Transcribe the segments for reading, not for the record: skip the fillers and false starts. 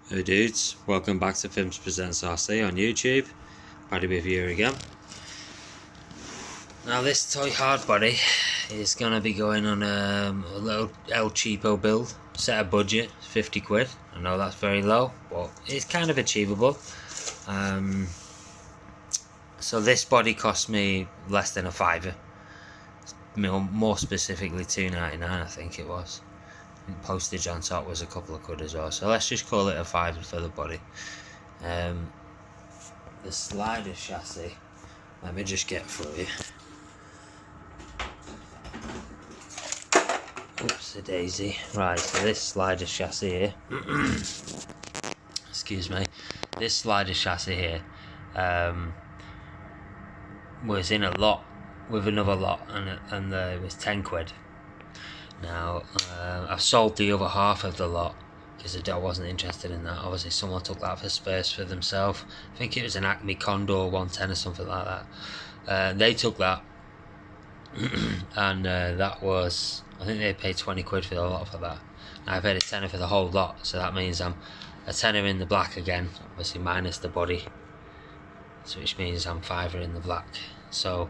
Hey dudes, welcome back to Films Presents RC on YouTube. Paddy with you again. Now this toy hardbody is going to be going on a little El Cheapo build. Set a budget, 50 quid. I know that's very low, but it's kind of achievable. So this body cost me less than a fiver. More specifically £2.99 I think it was. Postage on top was a couple of quid as well, so let's just call it a fiver for the body. The slider chassis, let me just get for you. Oops, a daisy. Right, so this slider chassis here excuse me, this slider chassis here was in a lot with another lot, and it was 10 quid. Now, I've sold the other half of the lot because I wasn't interested in that. Obviously, someone took that for spares for themselves. I think it was an Acme Condor 110 or something like that. They took that, and that was, I think they paid 20 quid for the lot for that. Now I paid a tenner for the whole lot, so that means I'm a tenner in the black again, obviously minus the body, so which means I'm fiver in the black. So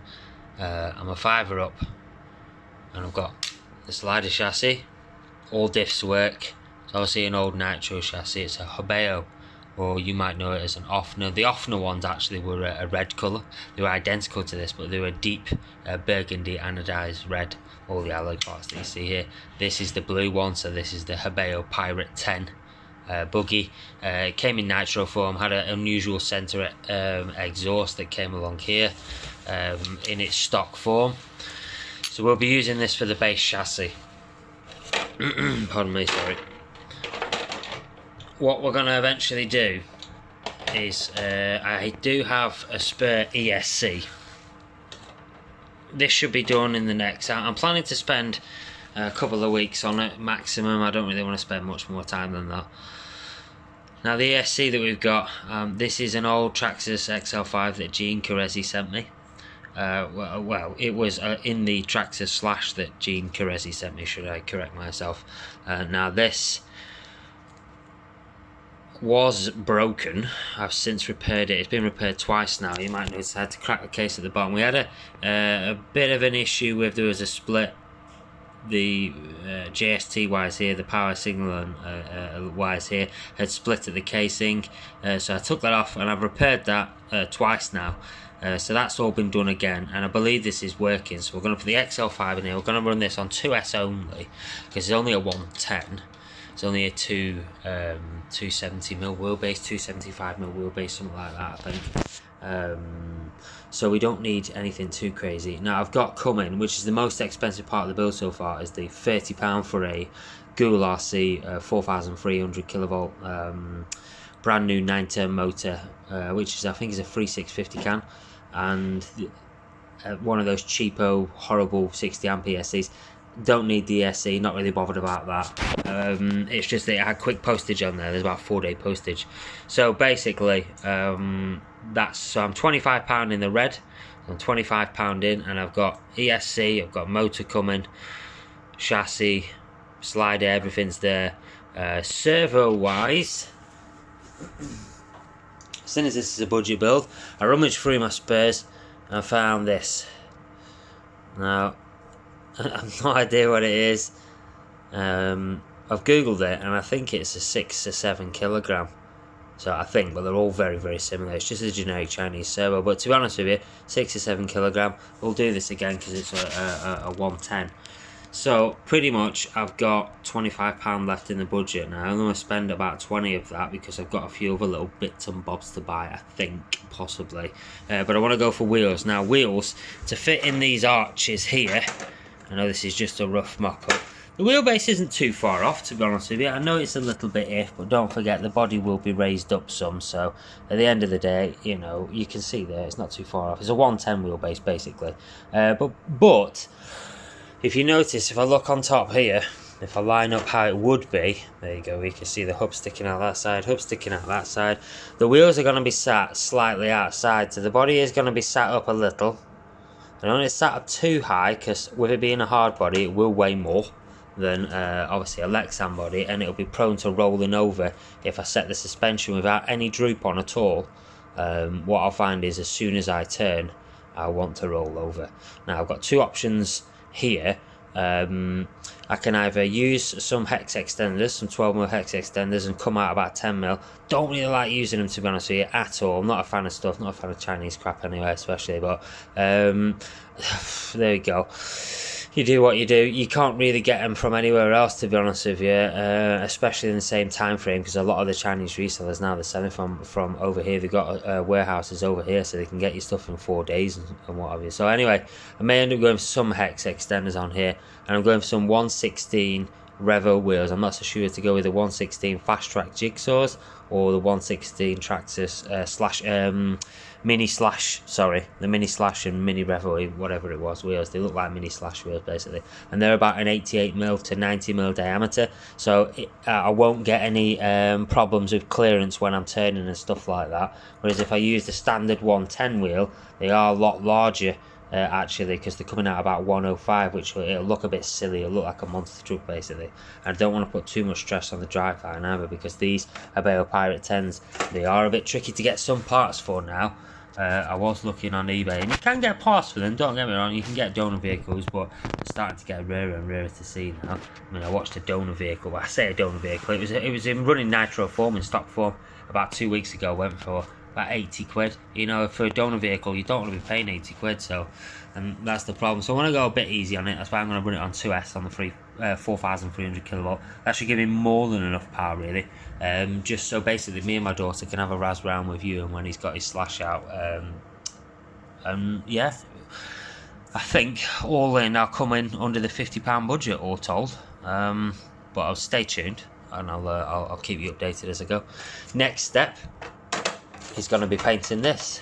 I'm a fiver up, and I've got the slider chassis, all diffs work. It's obviously an old nitro chassis. It's a Hobeo, or you might know it as an Offner. The Offner ones actually were a red colour. They were identical to this, but they were deep burgundy anodised red, all the alloy parts that you see here. This is the blue one, so this is the Hobeo Pirate 10 buggy. It came in nitro form, had an unusual centre exhaust that came along here in its stock form. So we'll be using this for the base chassis. Pardon me, sorry. What we're going to eventually do is, I do have a spare ESC. This should be done in the next, I'm planning to spend a couple of weeks on it, maximum. I don't really want to spend much more time than that. Now the ESC that we've got, this is an old Traxxas XL5 that Gene Carezzi sent me. Well, it was in the Traxxas Slash that Gene Carezzi sent me, should I correct myself. Now this was broken. I've since repaired it. It's been repaired twice now. You might notice I had to crack the case at the bottom. We had a bit of an issue with, there was a split. The JST wires here, the power signal and wires here had split at the casing, so I took that off and I've repaired that twice now. So that's all been done again, and I believe this is working. So we're going to put the XL5 in here. We're going to run this on 2S only, because it's only a 110. It's only a 270mm wheelbase, 275mm wheelbase, something like that, I think. So we don't need anything too crazy. Now I've got coming, which is the most expensive part of the build so far, is the £30 foray Google RC 4300 kilovolt brand new 9-turn motor, which is, I think, is a 3650 can, and one of those cheapo horrible 60 amp ESCs. Don't need the ESC, not really bothered about that. It's just that it had quick postage on there. There's about 4-day postage. So basically, so I'm £25 in the red, I'm £25 in, and I've got ESC, I've got motor coming, chassis, slider, everything's there. Servo wise, as soon as this is a budget build, I rummaged through my spares and I found this. Now I've no idea what it is. I've googled it and I think it's a 6 or 7 kilogram. So I think, but they're all very, very similar. It's just a generic Chinese servo. But to be honest with you, 6 or 7 kilogram. We'll do this again because it's a 110. So pretty much I've got £25 left in the budget now. I'm going to spend about 20 of that because I've got a few other little bits and bobs to buy, I think, possibly. But I want to go for wheels. Now wheels, to fit in these arches here, I know this is just a rough mock-up. The wheelbase isn't too far off, to be honest with you. I know it's a little bit iff, but don't forget the body will be raised up some, so at the end of the day, you know, you can see there, it's not too far off. It's a 110 wheelbase, basically. But if you notice, if I look on top here, if I line up how it would be, there you go, we can see the hub sticking out that side, hub sticking out that side. The wheels are going to be sat slightly outside, so the body is going to be sat up a little. I don't want it sat up too high, because with it being a hard body, it will weigh more. than obviously a Lexan body, and it'll be prone to rolling over if I set the suspension without any droop on at all. What I'll find is as soon as I turn, I want to roll over. Now I've got two options here. I can either use some hex extenders, some 12mm hex extenders, and come out about 10mm. Don't really like using them, to be honest with you, at all. I'm not a fan of stuff, not a fan of Chinese crap anyway, especially, but there we go. You do what you do. You can't really get them from anywhere else, to be honest with you, especially in the same time frame, because a lot of the Chinese resellers now, they're selling from over here. They've got warehouses over here, so they can get you stuff in 4 days and what have you. So anyway, I may end up going for some hex extenders on here, and I'm going for some 116 Revo wheels. I'm not so sure to go with the 116 fast track jigsaws or the 116 Traxxas slash mini slash, sorry, the mini slash and mini Revo, whatever it was, wheels. They look like mini slash wheels basically, and they're about an 88mm to 90mm diameter, so I won't get any problems with clearance when I'm turning and stuff like that. Whereas if I use the standard 110 wheel, they are a lot larger actually, because they're coming out about 105, which it'll look a bit silly. It'll look like a monster truck basically, and I don't want to put too much stress on the driveline either, because these Abeo Pirate 10s, they are a bit tricky to get some parts for now. I was looking on eBay, and you can get parts for them, don't get me wrong, you can get donor vehicles, but they're starting to get rarer and rarer to see now. I mean, I watched a donor vehicle, well, I say a donor vehicle, it was in running nitro form, in stock form, about 2 weeks ago, went for about 80 quid. You know, for a donor vehicle, you don't want to be paying 80 quid, so, and that's the problem. So I want to go a bit easy on it. That's why I'm going to run it on 2S on the 4,300 kilowatt. That should give me more than enough power, really. Just so basically me and my daughter can have a razz round with you, and when he's got his slash out. Yeah, I think all in I'll come in under the £50 budget, all told. But I'll stay tuned, and I'll keep you updated as I go. Next step, he's going to be painting this.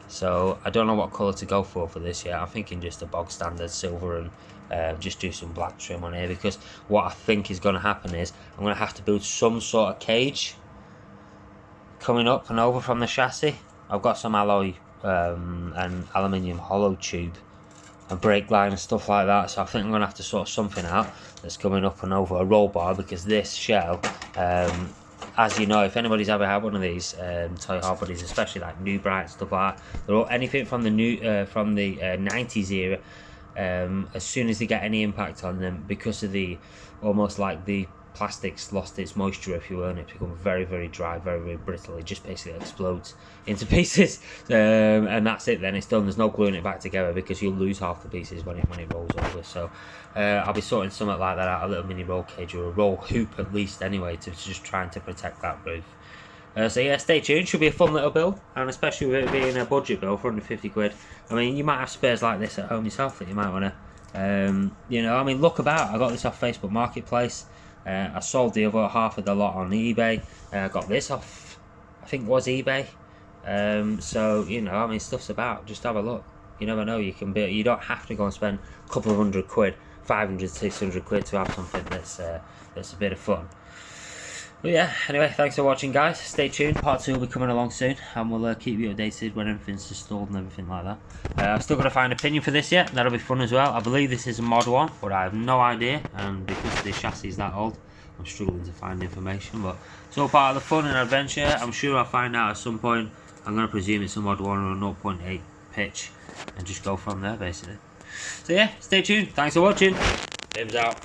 So I don't know what colour to go for this yet. I'm thinking just a bog standard silver, and just do some black trim on here, because what I think is going to happen is I'm going to have to build some sort of cage coming up and over from the chassis. I've got some alloy and aluminium hollow tube and brake line and stuff like that, so I think I'm going to have to sort something out that's coming up and over a roll bar, because this shell, as you know, if anybody's ever had one of these toy hard bodies, especially like New Bright stuff like that, they're all, anything from the 90s era, as soon as they get any impact on them, because of the almost like the plastic's lost its moisture, if you will, and it becomes very, very dry, very, very brittle. It just basically explodes into pieces, and that's it. Then it's done. There's no gluing it back together, because you'll lose half the pieces when it rolls over. So I'll be sorting something like that out, a little mini roll cage or a roll hoop at least, anyway, to just trying to protect that roof. So yeah, stay tuned. Should be a fun little build, and especially with it being a budget build for under 50 quid. I mean, you might have spares like this at home yourself that you might want to, you know, I mean, look about. I got this off Facebook Marketplace. I sold the other half of the lot on eBay. I got this off, I think it was eBay. So, you know, I mean, stuff's about. Just have a look. You never know. You can be. You don't have to go and spend a couple of hundred quid, 500, 600 quid to have something that's a bit of fun. But yeah, anyway, thanks for watching, guys. Stay tuned. Part 2 will be coming along soon, and we'll keep you updated when everything's installed and everything like that. I've still got to find a pinion for this yet. That'll be fun as well. I believe this is a mod one, but I have no idea, and because the chassis is that old, I'm struggling to find information. But it's all part of the fun and adventure. I'm sure I'll find out at some point. I'm going to presume it's a mod one or a 0.8 pitch, and just go from there, basically. So yeah, stay tuned. Thanks for watching. Tim's out.